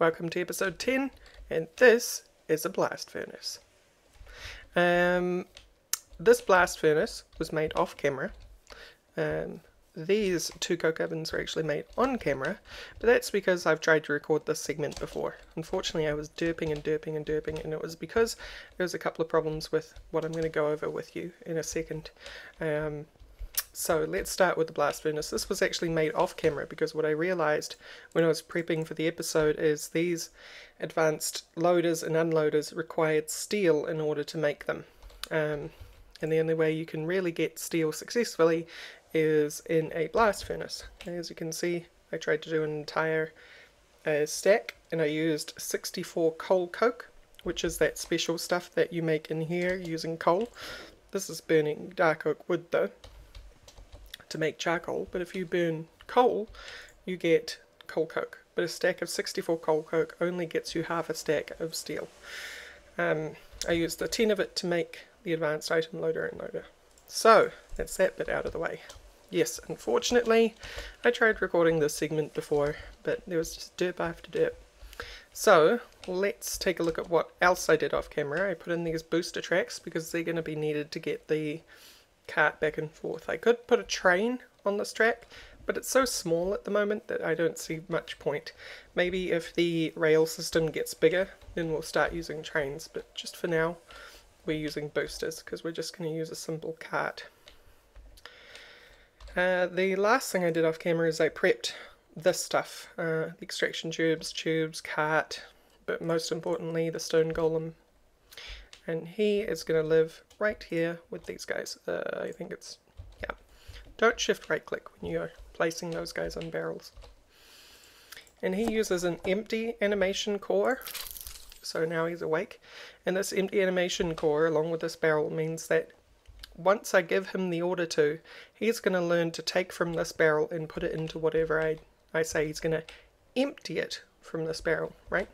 welcome to episode 10, and this is a blast furnace. This blast furnace was made off camera. These two coke ovens were actually made on camera, but that's because I've tried to record this segment before. Unfortunately, I was derping, and it was because there was a couple of problems with what I'm going to go over with you in a second. So let's start with the blast furnace. This was actually made off camera because what I realised when I was prepping for the episode is these advanced loaders and unloaders required steel in order to make them. And the only way you can really get steel successfully is in a blast furnace. As you can see, I tried to do an entire stack, and I used 64 coal coke, which is that special stuff that you make in here using coal. This is burning dark oak wood though, to make charcoal, but if you burn coal, you get coal coke. But a stack of 64 coal coke only gets you half a stack of steel. I used 10 of it to make the advanced item loader and loader. So, that's that bit out of the way. Yes, unfortunately, I tried recording this segment before, but there was just derp after derp. So, let's take a look at what else I did off camera. I put in these booster tracks because they're going to be needed to get the cart back and forth. I could put a train on this track, but it's so small at the moment that I don't see much point. Maybe if the rail system gets bigger, then we'll start using trains, but just for now, we're using boosters because we're just going to use a simple cart. The last thing I did off camera is I prepped this stuff, the extraction tubes, cart, but most importantly the stone golem. And he is going to live right here with these guys. I think it's, yeah. Don't shift right click when you're placing those guys on barrels. And he uses an empty animation core. So now he's awake. And this empty animation core along with this barrel means that once I give him the order to, he's going to learn to take from this barrel and put it into whatever I say. He's going to empty it from this barrel, right?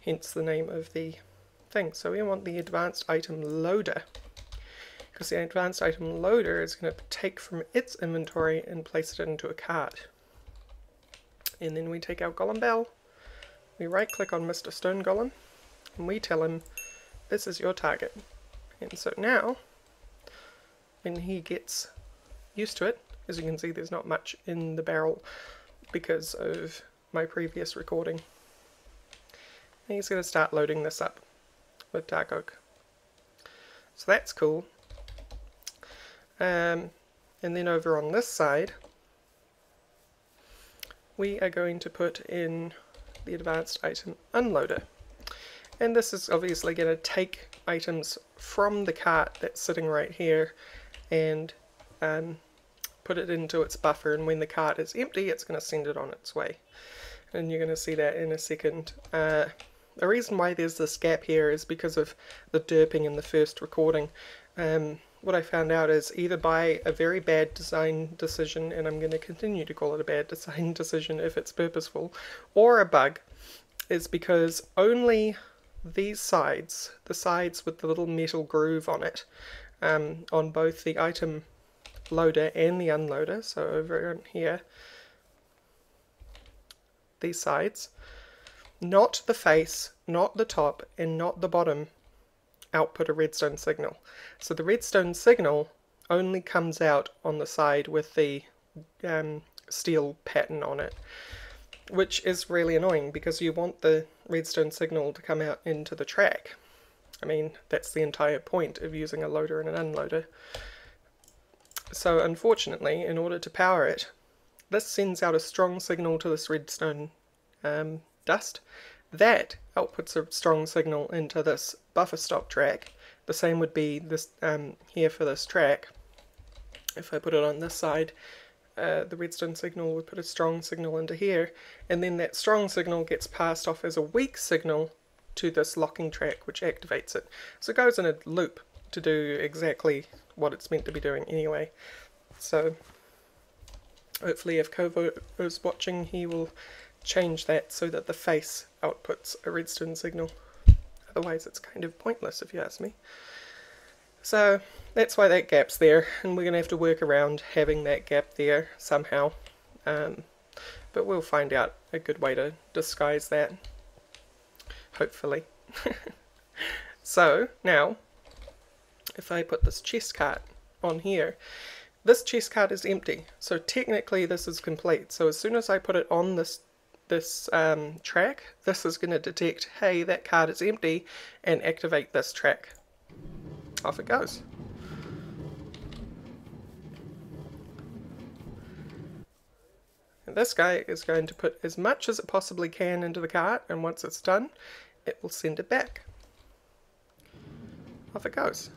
Hence the name of the thing. So we want the advanced item loader, because the advanced item loader is going to take from its inventory and place it into a cart. And then we take our golem bell, we right click on Mr. Stone Golem, and we tell him this is your target. And so now when he gets used to it, as you can see there's not much in the barrel because of my previous recording, and he's going to start loading this up with dark oak. So that's cool. And then over on this side we are going to put in the advanced item unloader, and this is obviously going to take items from the cart that's sitting right here and put it into its buffer, and when the cart is empty it's going to send it on its way, and you're going to see that in a second. The reason why there's this gap here is because of the derping in the first recording. What I found out is either by a very bad design decision, and I'm going to continue to call it a bad design decision if it's purposeful, or a bug, is because only these sides, the sides with the little metal groove on it, on both the item loader and the unloader, so over here, these sides, not the face, not the top, and not the bottom, output a redstone signal. So the redstone signal only comes out on the side with the steel pattern on it, which is really annoying because you want the redstone signal to come out into the track. I mean, that's the entire point of using a loader and an unloader. So unfortunately, in order to power it, this sends out a strong signal to this redstone dust. That outputs a strong signal into this buffer stop track. The same would be this here for this track. If I put it on this side, the redstone signal would put a strong signal into here, and then that strong signal gets passed off as a weak signal to this locking track, which activates it. So it goes in a loop to do exactly what it's meant to be doing anyway. So hopefully if Kovo is watching, he will change that so that the face outputs a redstone signal. Otherwise it's kind of pointless if you ask me. So that's why that gap's there, and we're going to have to work around having that gap there somehow. But we'll find out a good way to disguise that. hopefully. So now, if I put this chest cart on here, this chest cart is empty, so technically this is complete. So as soon as I put it on this track, this is going to detect, hey, that cart is empty, and activate this track. Off it goes. And this guy is going to put as much as it possibly can into the cart, and once it's done, it will send it back. Off it goes.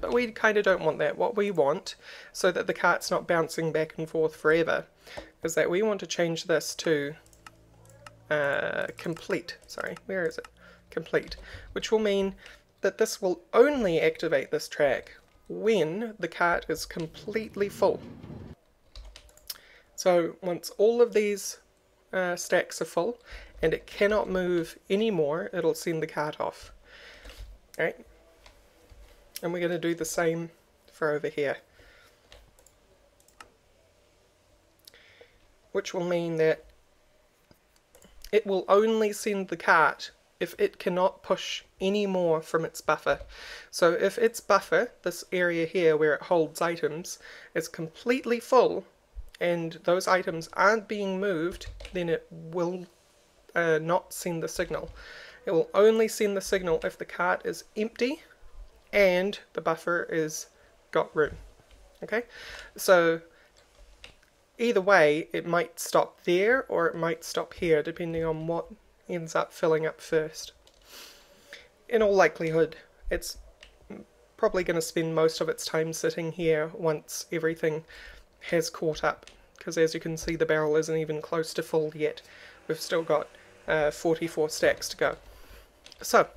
But we kind of don't want that. What we want, so that the cart's not bouncing back and forth forever, is that we want to change this to complete. Sorry, where is it? Complete. Which will mean that this will only activate this track when the cart is completely full. So once all of these stacks are full and it cannot move anymore, it'll send the cart off. Alright, and we're going to do the same for over here, which will mean that it will only send the cart if it cannot push any more from its buffer. So if its buffer, this area here where it holds items, is completely full and those items aren't being moved, then it will not send the signal. It will only send the signal if the cart is empty and the buffer is got room. Okay, so either way, it might stop there or it might stop here, depending on what ends up filling up first. In all likelihood, it's probably going to spend most of its time sitting here once everything has caught up, because as you can see, the barrel isn't even close to full yet. We've still got 44 stacks to go. So,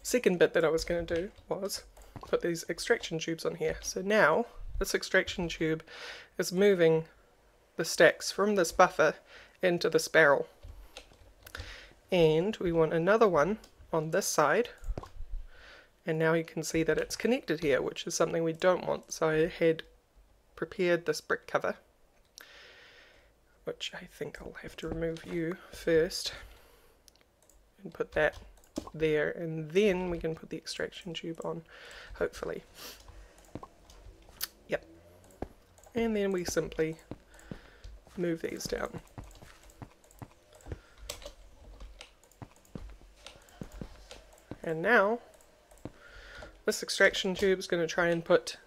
second bit that I was going to do was put these extraction tubes on here. So now this extraction tube is moving the stacks from this buffer into this barrel. And we want another one on this side. And now you can see that it's connected here, which is something we don't want. So I had prepared this brick cover, which I think I'll have to remove you first and put that there, and then we can put the extraction tube on, hopefully. Yep. And then we simply move these down. And now this extraction tube is going to try and put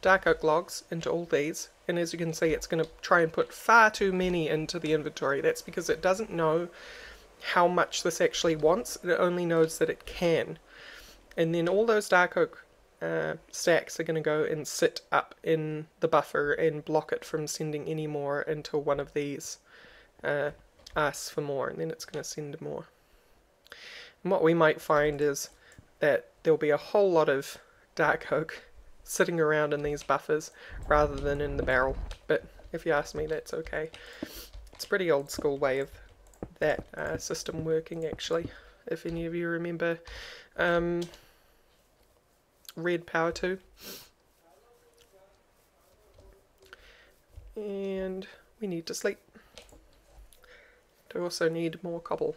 dark oak logs into all these, and as you can see, it's going to try and put far too many into the inventory. That's because it doesn't know how much this actually wants. It only knows that it can. And then all those dark oak stacks are going to go and sit up in the buffer and block it from sending any more until one of these asks for more, and then it's going to send more. And what we might find is that there'll be a whole lot of dark oak sitting around in these buffers rather than in the barrel, but if you ask me, that's okay. It's a pretty old school way of that system working, actually. If any of you remember Red Power 2. And we need to sleep. We also need more cobble.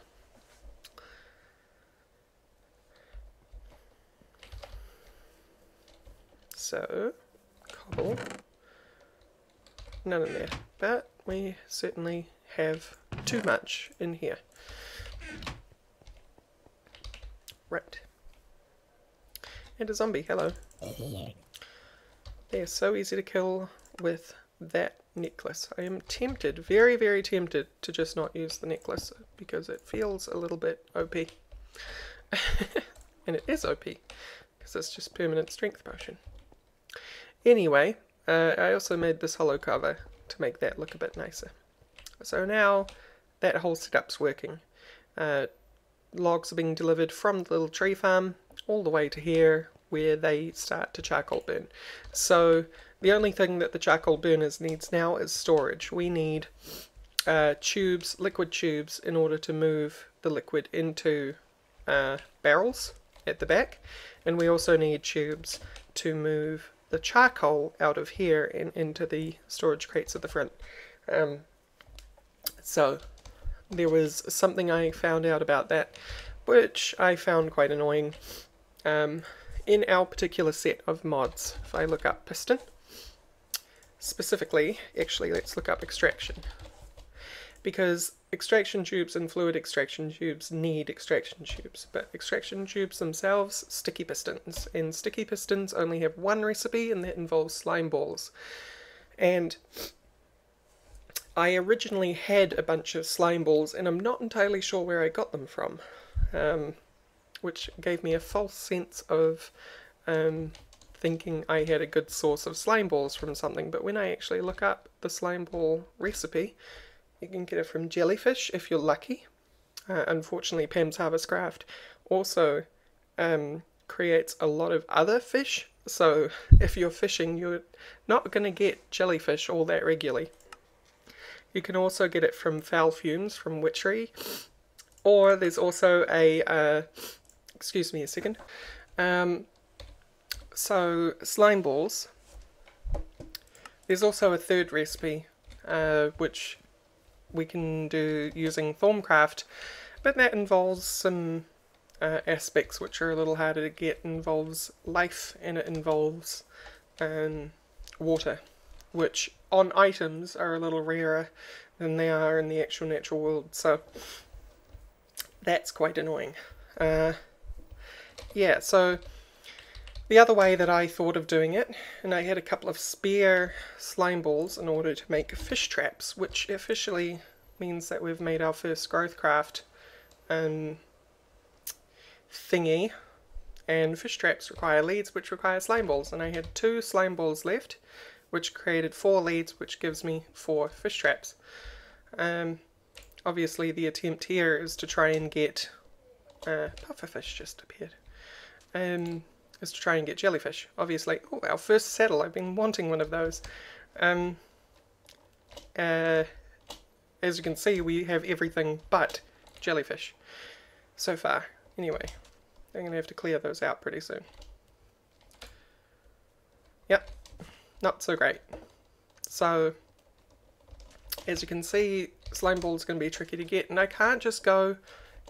So, cobble, none in there, but we certainly have too much in here. Right. And a zombie, hello. They're so easy to kill with that necklace. I am tempted, very, very tempted to just not use the necklace because it feels a little bit OP. And it is OP because it's just permanent strength potion. Anyway, I also made this hollow cover to make that look a bit nicer. So now that whole setup's working. Logs are being delivered from the little tree farm all the way to here where they start to charcoal burn. So the only thing that the charcoal burners needs now is storage. We need tubes, liquid tubes, in order to move the liquid into barrels at the back, and we also need tubes to move the charcoal out of here and into the storage crates at the front. So there was something I found out about that, which I found quite annoying. In our particular set of mods, if I look up piston, specifically, actually let's look up extraction, because extraction tubes and fluid extraction tubes need extraction tubes, but extraction tubes themselves, sticky pistons, and sticky pistons only have one recipe, and that involves slime balls. And I originally had a bunch of slime balls, and I'm not entirely sure where I got them from, which gave me a false sense of thinking I had a good source of slime balls from something. But when I actually look up the slime ball recipe, you can get it from jellyfish if you're lucky. Unfortunately, Pam's Harvest Craft also creates a lot of other fish, so if you're fishing, you're not going to get jellyfish all that regularly. You can also get it from foul fumes from witchery, or there's also a excuse me a second. So slime balls. There's also a third recipe, which we can do using Thorncraft, but that involves some aspects which are a little harder to get. It involves life, and it involves water, which on items are a little rarer than they are in the actual natural world, so that's quite annoying. Yeah, so the other way that I thought of doing it, and I had a couple of spare slime balls in order to make fish traps, which officially means that we've made our first growth craft thingy, and fish traps require leads, which require slime balls, and I had 2 slime balls left, which created 4 leads, which gives me 4 fish traps. Obviously the attempt here is to try and get pufferfish just appeared. Is to try and get jellyfish. Obviously, oh, our first saddle. I've been wanting one of those. As you can see, we have everything but jellyfish so far. Anyway, I'm going to have to clear those out pretty soon. Yep, not so great. So, as you can see, slime ball is going to be tricky to get, and I can't just go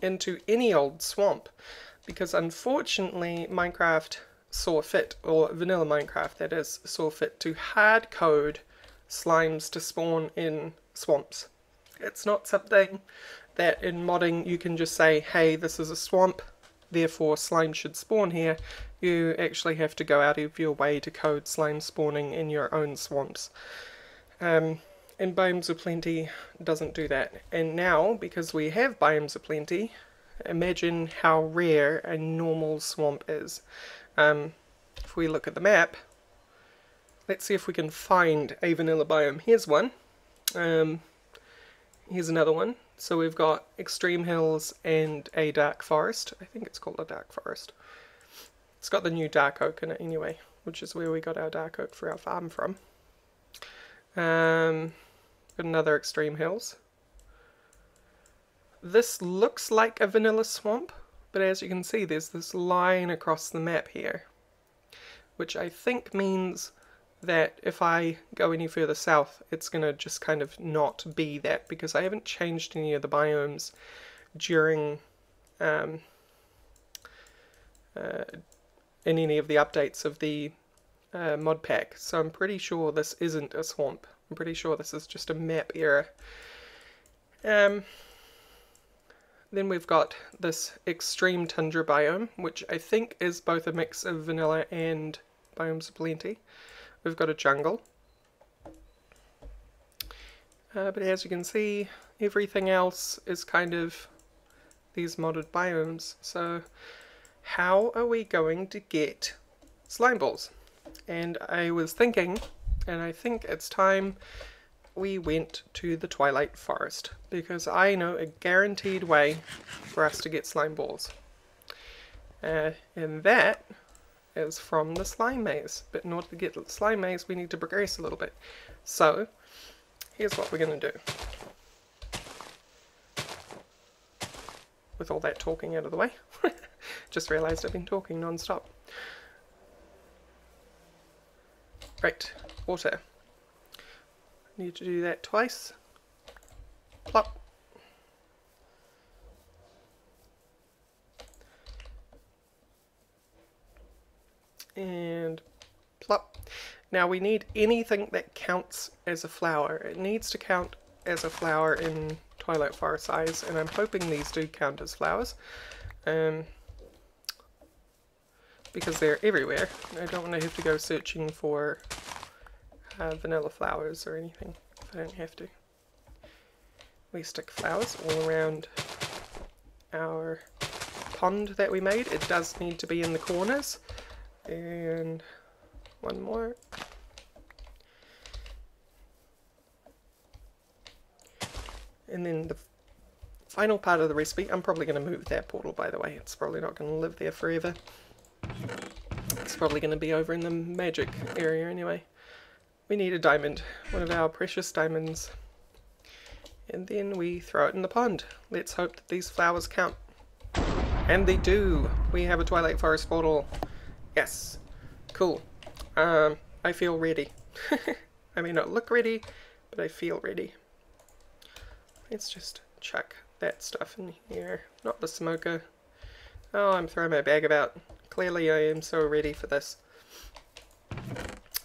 into any old swamp, because unfortunately Minecraft saw fit, or vanilla Minecraft that is, saw fit to hard code slimes to spawn in swamps. It's not something that in modding you can just say, hey, this is a swamp, therefore slime should spawn here. You actually have to go out of your way to code slime spawning in your own swamps. And Biomes of Plenty doesn't do that. And now, because we have Biomes of Plenty, imagine how rare a normal swamp is. If we look at the map, let's see if we can find a vanilla biome. Here's one. Here's another one. So we've got extreme hills and a dark forest. I think it's called a dark forest. It's got the new dark oak in it anyway, which is where we got our dark oak for our farm from. Another extreme hills. This looks like a vanilla swamp, but as you can see there's this line across the map here, which I think means that if I go any further south it's going to just kind of not be that, because I haven't changed any of the biomes during in any of the updates of the mod pack, so I'm pretty sure this isn't a swamp. I'm pretty sure this is just a map error. Then we've got this extreme tundra biome, which I think is both a mix of vanilla and Biomes of Plenty. We've got a jungle. But as you can see, everything else is kind of these modded biomes. So how are we going to get slime balls? And I was thinking, and I think it's time we went to the Twilight Forest, because I know a guaranteed way for us to get slime balls. And that is from the slime maze. But in order to get the slime maze we need to progress a little bit. So here's what we're going to do. With all that talking out of the way. Just realised I've been talking non-stop. Right, water. Need to do that twice. Plop. And plop. Now we need anything that counts as a flower. It needs to count as a flower in Twilight Forest eyes, and I'm hoping these do count as flowers. Because they're everywhere. I don't want to have to go searching for vanilla flowers or anything if I don't have to. We stick flowers all around our pond that we made. It does need to be in the corners. And one more. And then the final part of the recipe, I'm probably going to move that portal, by the way. It's probably not going to live there forever. It's probably going to be over in the magic area anyway. We need a diamond, one of our precious diamonds. And then we throw it in the pond. Let's hope that these flowers count. And they do! We have a Twilight Forest portal. Yes. Cool. I feel ready. I may not look ready, but I feel ready. Let's just chuck that stuff in here. Not the smoker. Oh, I'm throwing my bag about. Clearly I am so ready for this.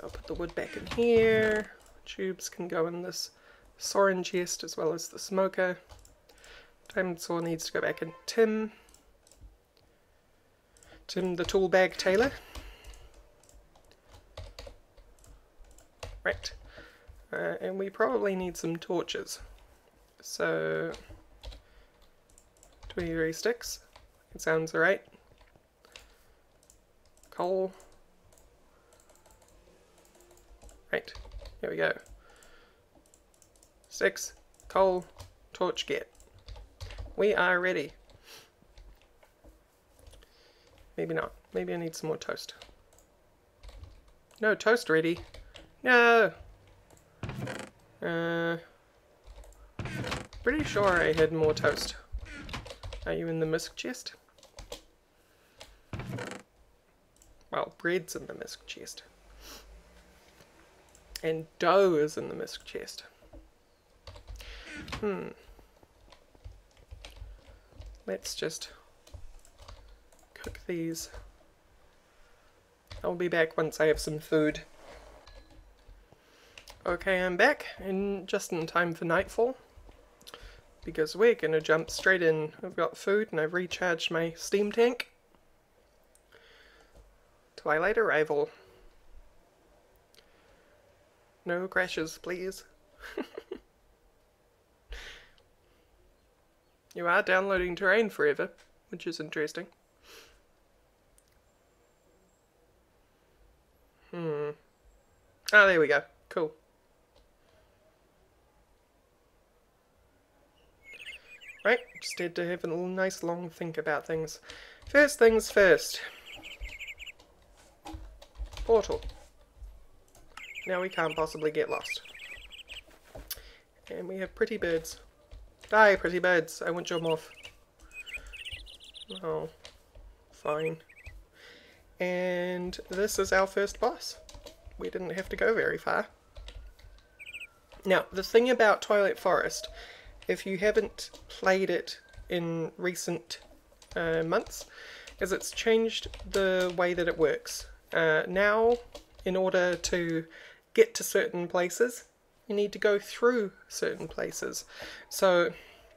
I'll put the wood back in here. Tubes can go in this soaring chest as well as the smoker. Diamond saw needs to go back in Tim. Tim the tool bag tailor. Right. And we probably need some torches. So 23 sticks. It sounds alright. Coal. Right, here we go. 6, coal, torch get. We are ready. Maybe not. Maybe I need some more toast. No toast ready. No! Pretty sure I had more toast. Are you in the misc chest? Well, bread's in the misc chest. And dough is in the misc chest. Let's just cook these. I'll be back once I have some food. Okay, I'm back, and just in time for nightfall. Because we're gonna jump straight in. I've got food and I've recharged my steam tank. Twilight arrival. No crashes, please. You are downloading terrain forever, which is interesting. Oh, there we go. Cool. Right, just had to have a little nice long think about things. First things first. Portal. Now we can't possibly get lost. And we have pretty birds. Die, pretty birds. I want your morph. Oh, fine. And this is our first boss. We didn't have to go very far. Now, the thing about Twilight Forest, if you haven't played it in recent months, is it's changed the way that it works. Now, in order to get to certain places, you need to go through certain places. So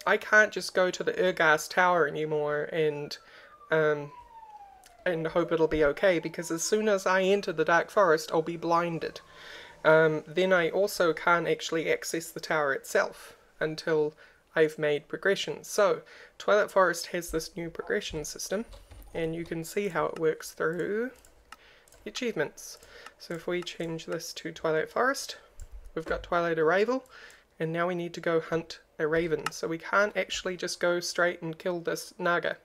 I can't just go to the Urgas Tower anymore and hope it'll be okay, because as soon as I enter the Dark Forest, I'll be blinded. Then I also can't actually access the tower itself until I've made progression. So Twilight Forest has this new progression system, and you can see how it works through the achievements. So if we change this to Twilight Forest, we've got Twilight Arrival, and now we need to go hunt a raven. So we can't actually just go straight and kill this Naga.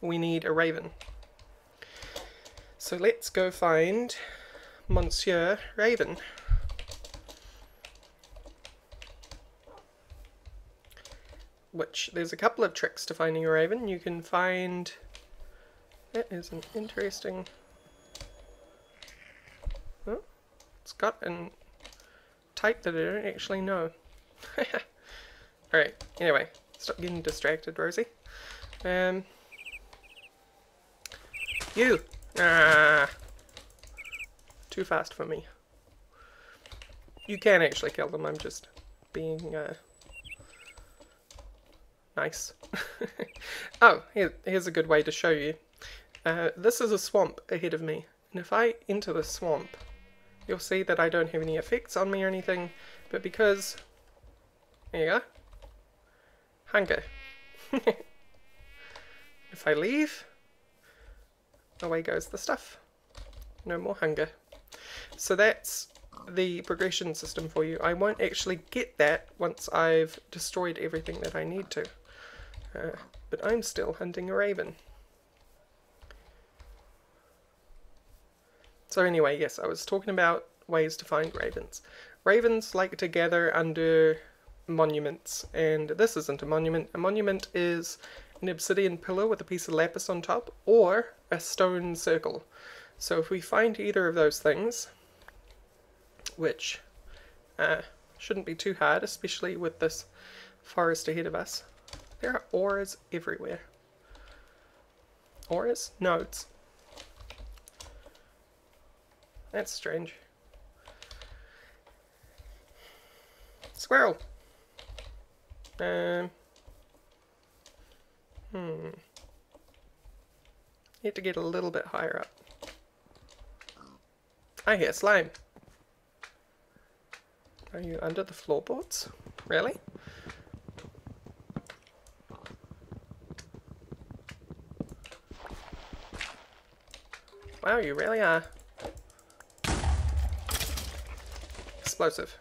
We need a raven. So let's go find Monsieur Raven. Which, there's a couple of tricks to finding a raven. You can find... That is an interesting... Oh, it's got a type that I don't actually know. Alright, anyway, stop getting distracted, Rosie. You! Ah! Too fast for me. You can actually kill them, I'm just being nice. Oh, here's a good way to show you. This is a swamp ahead of me, and if I enter the swamp, you'll see that I don't have any effects on me or anything, but because... There you go. Hunger. If I leave, away goes the stuff. No more hunger. So that's the progression system for you. I won't actually get that once I've destroyed everything that I need to. But I'm still hunting a raven. So anyway, yes, I was talking about ways to find ravens. Ravens like to gather under monuments, and this isn't a monument. A monument is an obsidian pillar with a piece of lapis on top, or a stone circle. So if we find either of those things, which shouldn't be too hard, especially with this forest ahead of us. There are ores everywhere. Ores? Nodes. That's strange. Squirrel! Need to get a little bit higher up. I hear slime. Are you under the floorboards? Really? Wow, you really are. Explosive.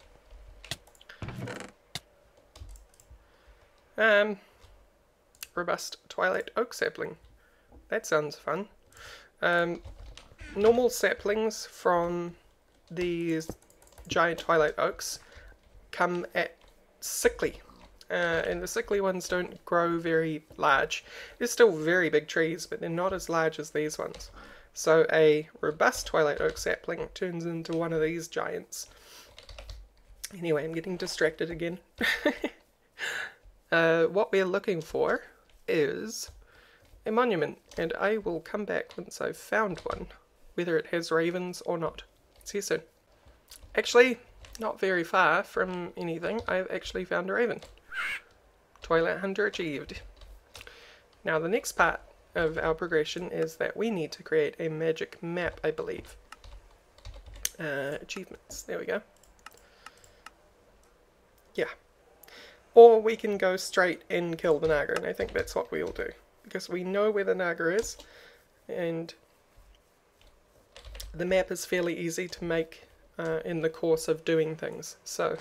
Robust Twilight oak sapling. That sounds fun. Normal saplings from these giant Twilight oaks come at sickly. And the sickly ones don't grow very large. They're still very big trees, but they're not as large as these ones. So a robust Twilight oak sapling turns into one of these giants. Anyway, I'm getting distracted again. What we're looking for is a monument, and I will come back once I've found one, whether it has ravens or not. See you soon. Actually, not very far from anything, I've actually found a raven. Twilight Hunter achieved. Now the next part of our progression is that we need to create a magic map, I believe. Achievements, there we go. Yeah. Or we can go straight and kill the Naga, and I think that's what we'll do. Because we know where the Naga is, and the map is fairly easy to make in the course of doing things. So,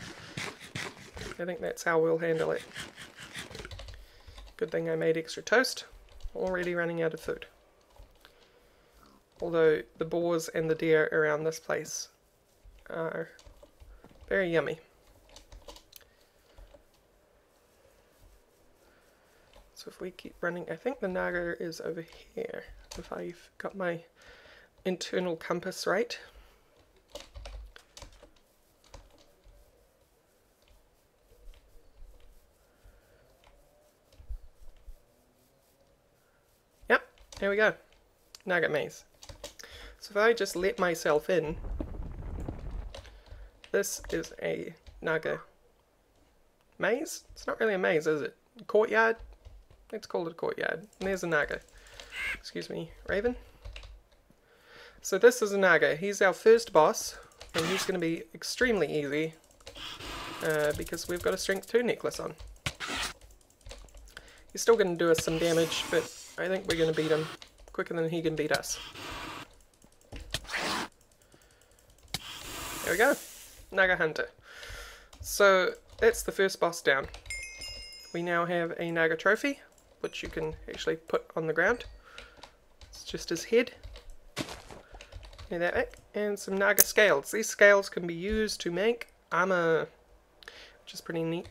I think that's how we'll handle it. Good thing I made extra toast. Already running out of food. Although the boars and the deer around this place are very yummy. So if we keep running, I think the Naga is over here, if I've got my internal compass right. Yep, there we go. Naga maze. So if I just let myself in, this is a Naga maze? It's not really a maze, is it? Courtyard? Let's call it a courtyard. And there's a Naga. Excuse me, Raven. So this is a Naga. He's our first boss, and he's going to be extremely easy because we've got a strength 2 necklace on. He's still going to do us some damage, but I think we're going to beat him quicker than he can beat us. There we go. Naga Hunter. So that's the first boss down. We now have a Naga trophy, which you can actually put on the ground. It's just his head. Near that back. And some Naga scales. These scales can be used to make armor, which is pretty neat.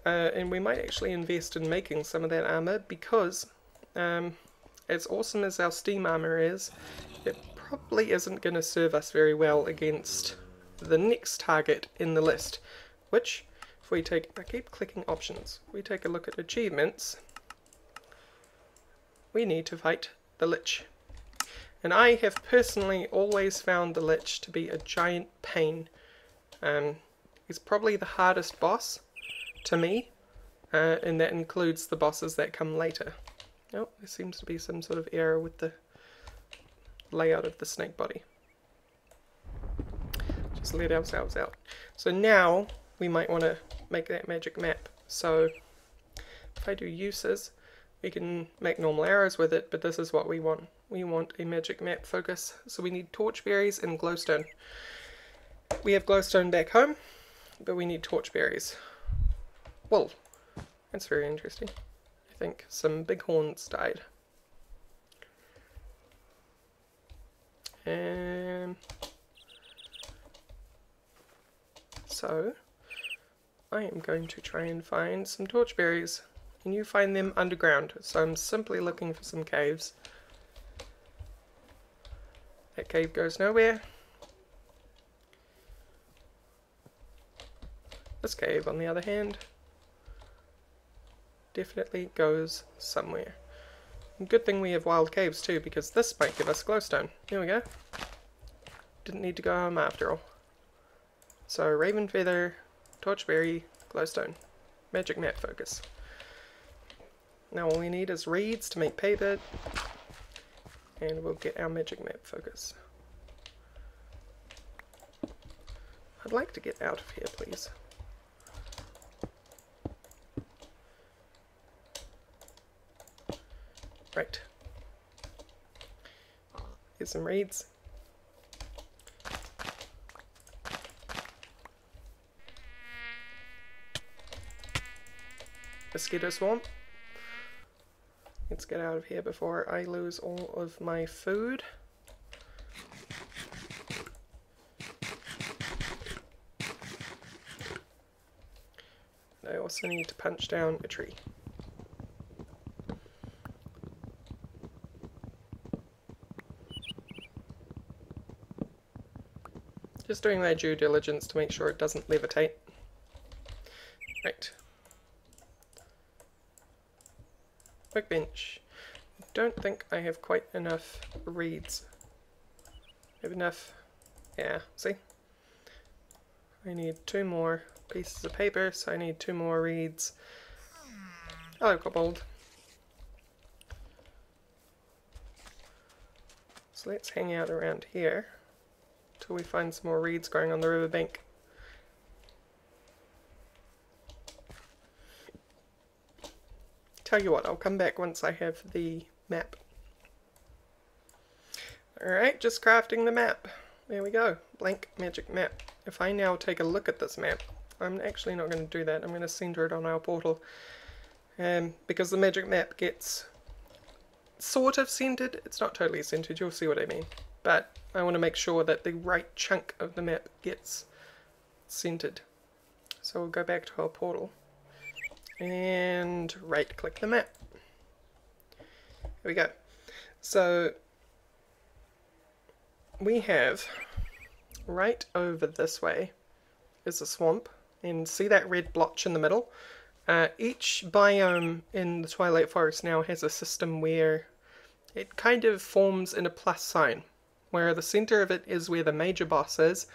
And we might actually invest in making some of that armor because, as awesome as our steam armor is, it probably isn't going to serve us very well against the next target in the list, which, if we take, I keep clicking options, if we take a look at achievements, we need to fight the Lich. And I have personally always found the Lich to be a giant pain. He's probably the hardest boss to me, and that includes the bosses that come later. Oh, there seems to be some sort of error with the layout of the snake body. Just let ourselves out. So now we might want to make that magic map. So if I do uses, we can make normal arrows with it, but this is what we want. We want a magic map focus. So we need torchberries and glowstone. We have glowstone back home, but we need torchberries. Well, that's very interesting. I think some bighorns died. So I am going to try and find some torchberries, and you find them underground. So I'm simply looking for some caves. That cave goes nowhere. This cave, on the other hand, definitely goes somewhere. And good thing we have wild caves too, because this might give us glowstone. There we go. Didn't need to go home after all. So raven feather, torchberry, glowstone, magic map focus. Now all we need is reeds to make paper, and we'll get our magic map focus. I'd like to get out of here, please. Right. Here's some reeds. Mosquito swamp. Let's get out of here before I lose all of my food. I also need to punch down a tree. Just doing my due diligence to make sure it doesn't levitate. Right. Workbench. I don't think I have quite enough reeds. I have enough. Yeah, see? I need 2 more pieces of paper, so I need 2 more reeds. Hello, kobold. So let's hang out around here till we find some more reeds growing on the riverbank. Tell you what, I'll come back once I have the map. Alright, just crafting the map. There we go. Blank magic map. If I now take a look at this map, I'm actually not going to do that. I'm going to center it on our portal. Because the magic map gets sort of centered. It's not totally centered, you'll see what I mean. But I want to make sure that the right chunk of the map gets centered. So we'll go back to our portal and right click the map. Here we go. So we have right over this way is a swamp, and see that red blotch in the middle? Each biome in the Twilight Forest now has a system where it kind of forms in a plus sign, where the center of it is where the major boss is,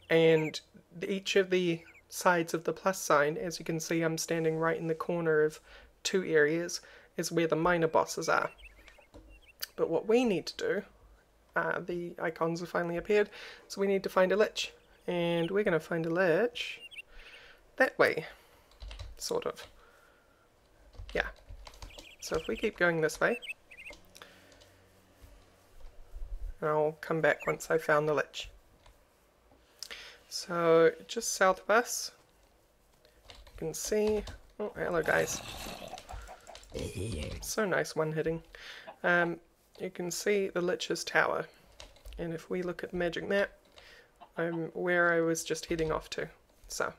and each of the sides of the plus sign, as you can see I'm standing right in the corner of 2 areas, is where the minor bosses are. But what we need to do, the icons have finally appeared, so we need to find a lich. And we're going to find a lich that way, sort of. Yeah. So if we keep going this way, I'll come back once I've found the lich. So just south of us, you can see, oh hello guys, so nice one hitting. You can see the lich's tower, and if we look at the magic map, I'm where I was just heading off to. So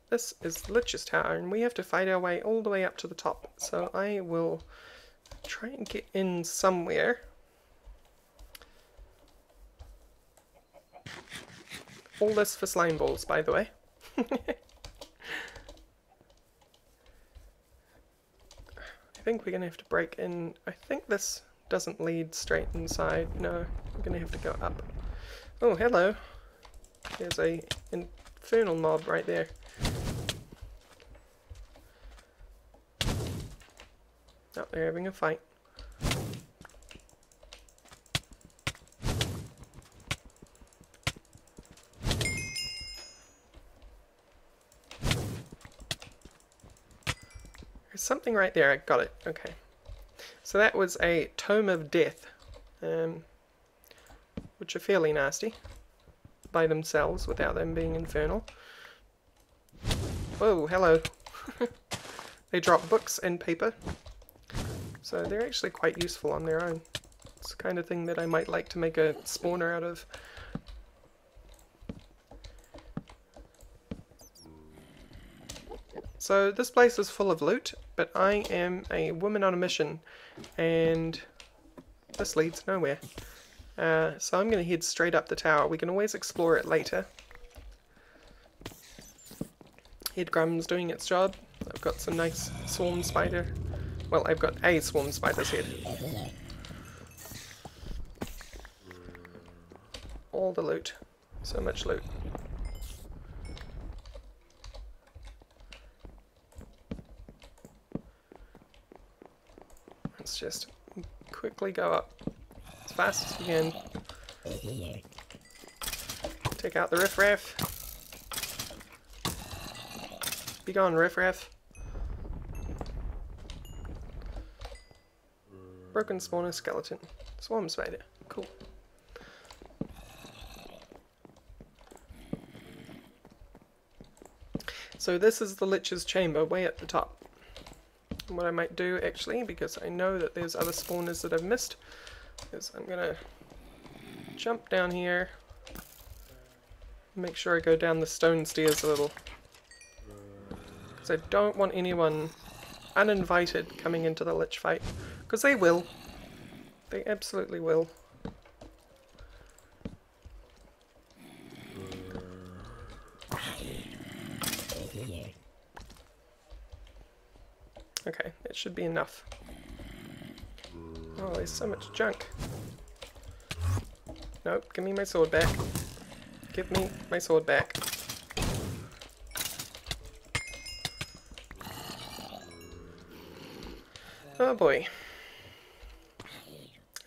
this is the lich's tower, and we have to fight our way all the way up to the top. So I will try and get in somewhere. All this for slime balls, by the way. I think we're going to have to break in. I think this doesn't lead straight inside. No, I'm gonna have to go up. Oh, hello. There's a infernal mob right there. Oh, they're having a fight. There's something right there. I got it. Okay. So that was a Tome of Death, which are fairly nasty by themselves without them being infernal. Oh, hello. They drop books and paper, so they're actually quite useful on their own. It's the kind of thing that I might like to make a spawner out of. So this place is full of loot, but I am a woman on a mission, and this leads nowhere. So I'm going to head straight up the tower. We can always explore it later. Headgrum's doing its job. I've got some nice swarm spider. Well, I've got a swarm spider's head. All the loot. So much loot. Let's just quickly go up as fast as we can. Take out the riffraff. Be gone, riffraff. Broken spawner skeleton. Swarm spider. Cool. So this is the Lich's chamber way at the top. And what I might do actually, because I know that there's other spawners that I've missed, is I'm gonna jump down here, make sure I go down the stone stairs a little, because I don't want anyone uninvited coming into the Lich fight, because they will. They absolutely will. Okay, that should be enough. Oh, there's so much junk. Nope, give me my sword back. Give me my sword back. Oh boy.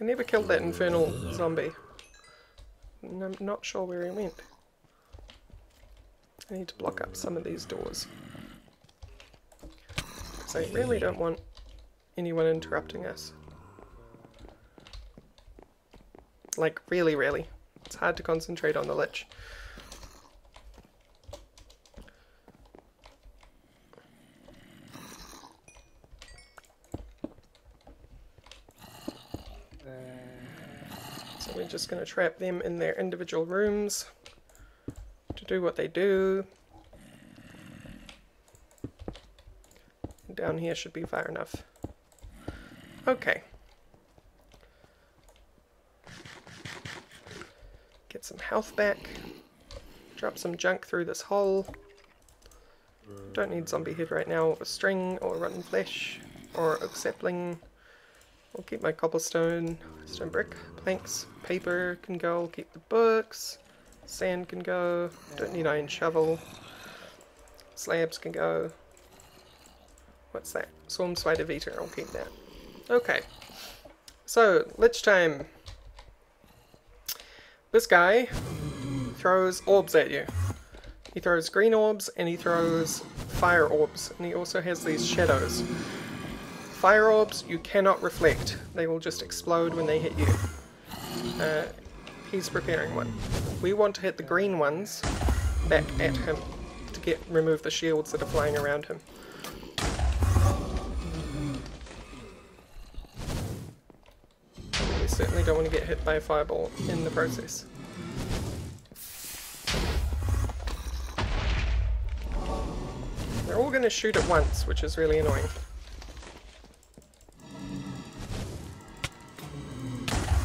I never killed that infernal zombie. And I'm not sure where he went. I need to block up some of these doors. I really don't want anyone interrupting us. Like, really, really. It's hard to concentrate on the Lich. So we're just going to trap them in their individual rooms to do what they do. Down here should be far enough. Okay. Get some health back. Drop some junk through this hole. Don't need zombie head right now, or a string, or rotten flesh, or oak sapling. I'll keep my cobblestone, stone brick, planks, paper can go, I'll keep the books, sand can go, don't need iron shovel, slabs can go. What's that? Swarm spider Vita, I'll keep that. Okay, so Lich time. This guy throws orbs at you. He throws green orbs and he throws fire orbs, and he also has these shadows. Fire orbs you cannot reflect, they will just explode when they hit you. He's preparing one. We want to hit the green ones back at him to remove the shields that are flying around him. We certainly don't want to get hit by a fireball in the process. They're all going to shoot at once, which is really annoying.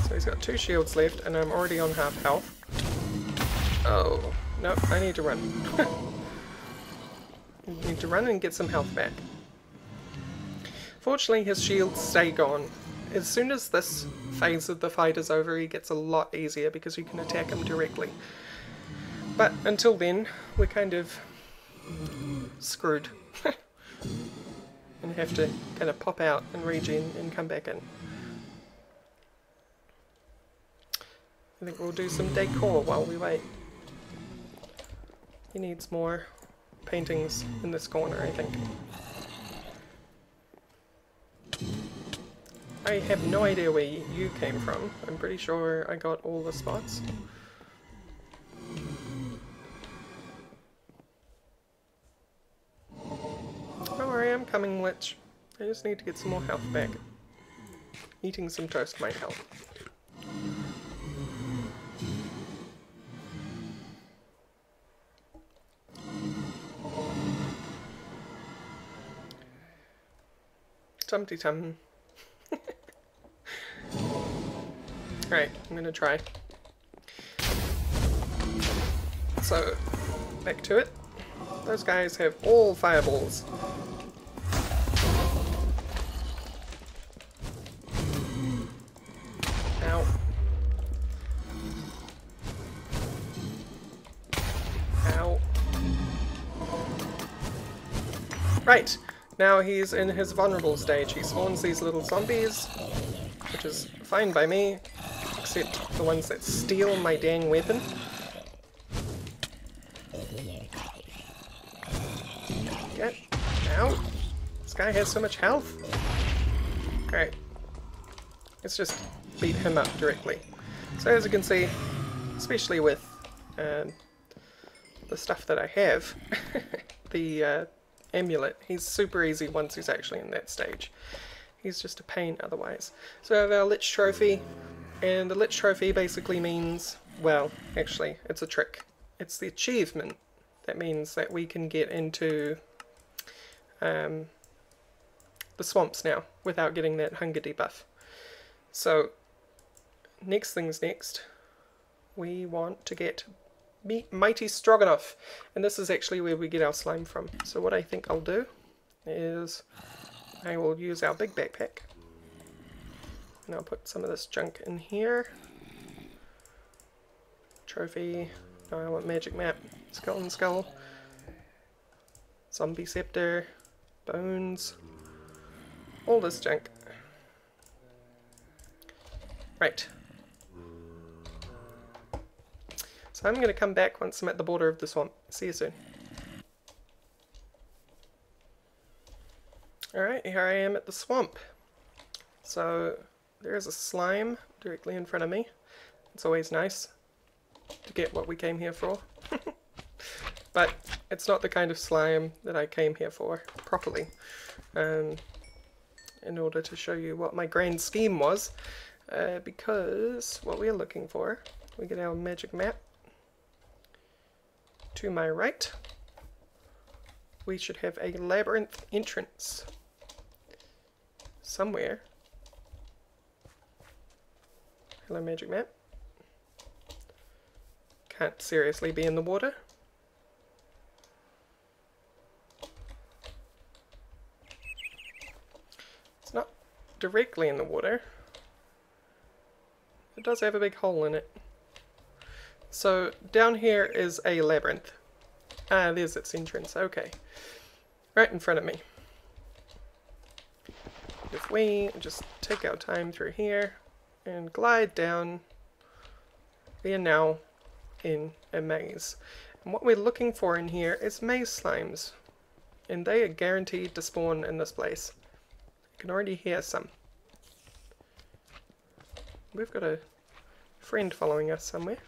So he's got 2 shields left, and I'm already on half health. Oh, no, I need to run. I need to run and get some health back. Fortunately, his shields stay gone, as soon as this phase of the fight is over, he gets a lot easier because you can attack him directly. But until then, we're kind of screwed. And have to kind of pop out and regen and come back in. I think we'll do some decor while we wait. He needs more paintings in this corner, I think. I have no idea where you came from. I'm pretty sure I got all the spots. Don't worry, I'm coming, Lich. I just need to get some more health back. Eating some toast might help. Tum-ty-tum. Alright, I'm gonna try. So, back to it. Those guys have all fireballs. Ow. Ow. Right, now he's in his vulnerable stage. He spawns these little zombies, which is fine by me, except the ones that steal my dang weapon. Get out. This guy has so much health. Okay. Let's just beat him up directly. So as you can see, especially with the stuff that I have, the amulet, he's super easy once he's actually in that stage. He's just a pain otherwise. So we have our Lich Trophy, and the Lich Trophy basically means, well, actually, it's a trick. It's the achievement that means that we can get into the swamps now without getting that hunger debuff. So next things next, we want to get Mighty Stroganoff, and this is actually where we get our slime from. So what I think I'll do is I will use our big backpack, and I'll put some of this junk in here. Trophy, no, I want magic map, skeleton skull, zombie scepter, bones, all this junk. Right. So I'm going to come back once I'm at the border of the swamp. See you soon. Alright, here I am at the swamp. So there's a slime directly in front of me. It's always nice to get what we came here for. But it's not the kind of slime that I came here for properly. In order to show you what my grand scheme was, because what we're looking for, we get our magic map. To my right, we should have a labyrinth entrance somewhere. Hello, magic map. Can't seriously be in the water. It's not directly in the water. It does have a big hole in it. So down here is a labyrinth. Ah, there's its entrance. Okay. Right in front of me. If we just take our time through here and glide down, we are now in a maze. And what we're looking for in here is maze slimes. And they are guaranteed to spawn in this place. I can already hear some. We've got a friend following us somewhere.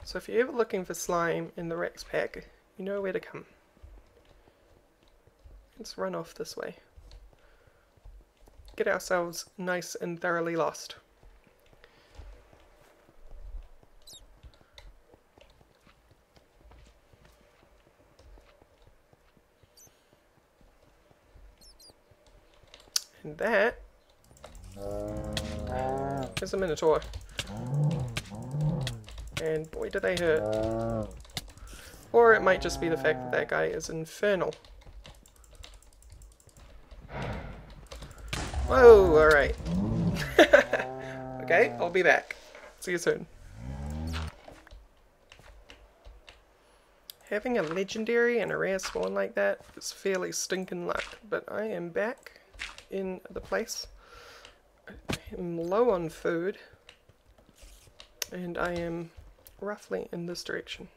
So if you're ever looking for slime in the Raxpack, you know where to come. Let's run off this way. Get ourselves nice and thoroughly lost. And that is a Minotaur. And boy do they hurt. Or it might just be the fact that that guy is infernal. Whoa, alright. Okay, I'll be back. See you soon. Having a legendary and a rare spawn like that is fairly stinking luck, but I am back in the place. I'm low on food, and I am roughly in this direction.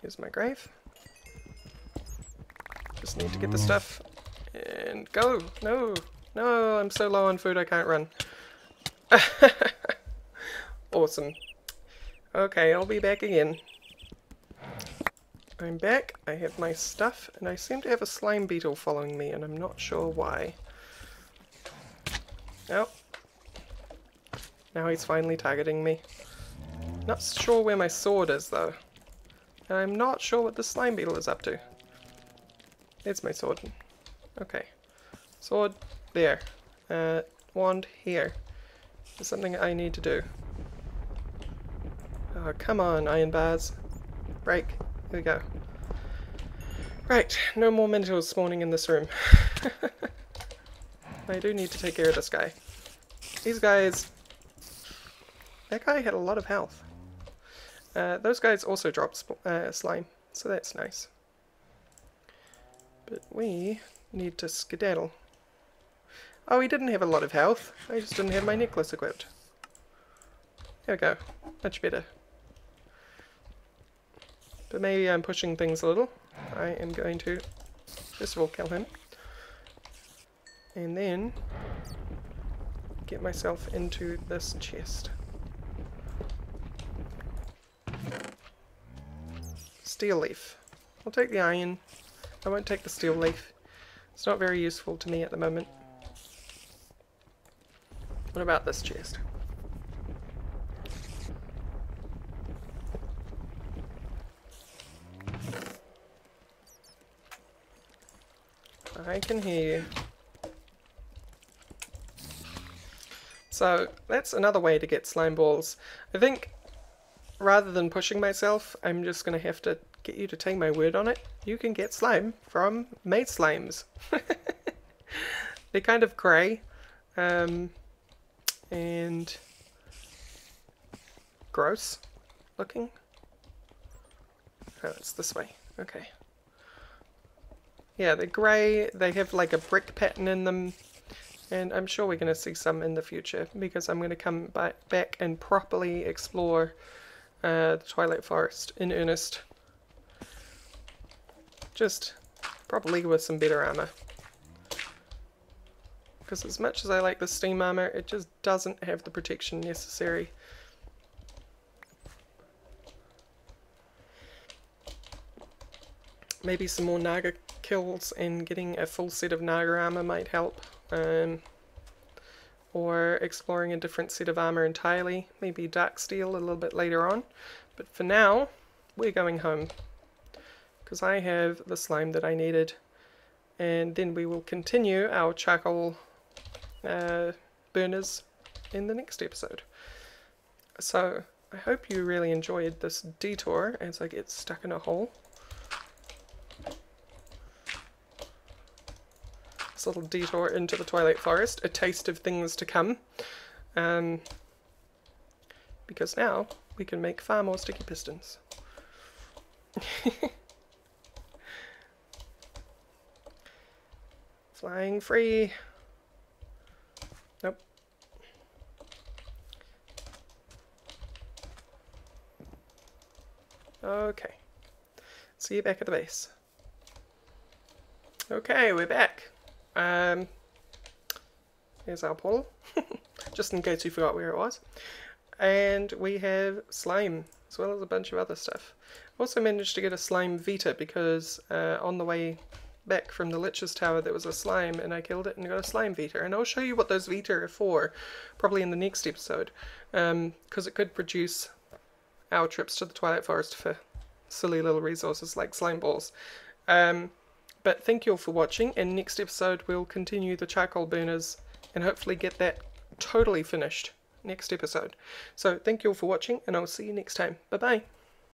Here's my grave. Just need to get the stuff and go. No, no, I'm so low on food I can't run. Awesome. Okay, I'll be back again. I'm back, I have my stuff, and I seem to have a slime beetle following me, and I'm not sure why. Oh. Now he's finally targeting me. Not sure where my sword is, though. And I'm not sure what the slime beetle is up to. There's my sword. Okay. Sword there. Wand here. There's something I need to do. Oh, come on, iron bars. Break. Here we go. Right, no more minotaurs spawning in this room. I do need to take care of this guy. These guys... That guy had a lot of health. Those guys also drop slime, so that's nice. But we need to skedaddle. Oh, he didn't have a lot of health. I just didn't have my necklace equipped. There we go. Much better. But maybe I'm pushing things a little. I am going to, first of all, kill him. And then get myself into this chest. Steel leaf. I'll take the iron. I won't take the steel leaf. It's not very useful to me at the moment. What about this chest? I can hear you. So that's another way to get slime balls. I think rather than pushing myself, I'm just going to have to get you to take my word on it. You can get slime from made slimes. They're kind of grey and gross looking. Oh, it's this way. Okay. Yeah, they're grey, they have like a brick pattern in them, and I'm sure we're going to see some in the future, because I'm going to come back and properly explore the Twilight Forest in earnest. Just probably with some better armour. Because as much as I like the steam armour, it just doesn't have the protection necessary. Maybe some more Naga kills and getting a full set of Naga armor might help. Or exploring a different set of armor entirely. Maybe dark steel a little bit later on. But for now, we're going home. Because I have the slime that I needed. And then we will continue our charcoal burners in the next episode. So, I hope you really enjoyed this detour as I get stuck in a hole. This little detour into the Twilight Forest, a taste of things to come. Because now we can make far more sticky pistons. Flying free. Nope. Okay. See you back at the base. Okay, we're back. Here's our portal, just in case you forgot where it was. And we have slime, as well as a bunch of other stuff. Also managed to get a slime Vita, because on the way back from the Lich's Tower there was a slime, and I killed it and got a slime Vita. And I'll show you what those Vita are for, probably in the next episode, because it could produce our trips to the Twilight Forest for silly little resources like slime balls. But thank you all for watching, and next episode we'll continue the charcoal burners and hopefully get that totally finished next episode. So thank you all for watching, and I'll see you next time. Bye bye.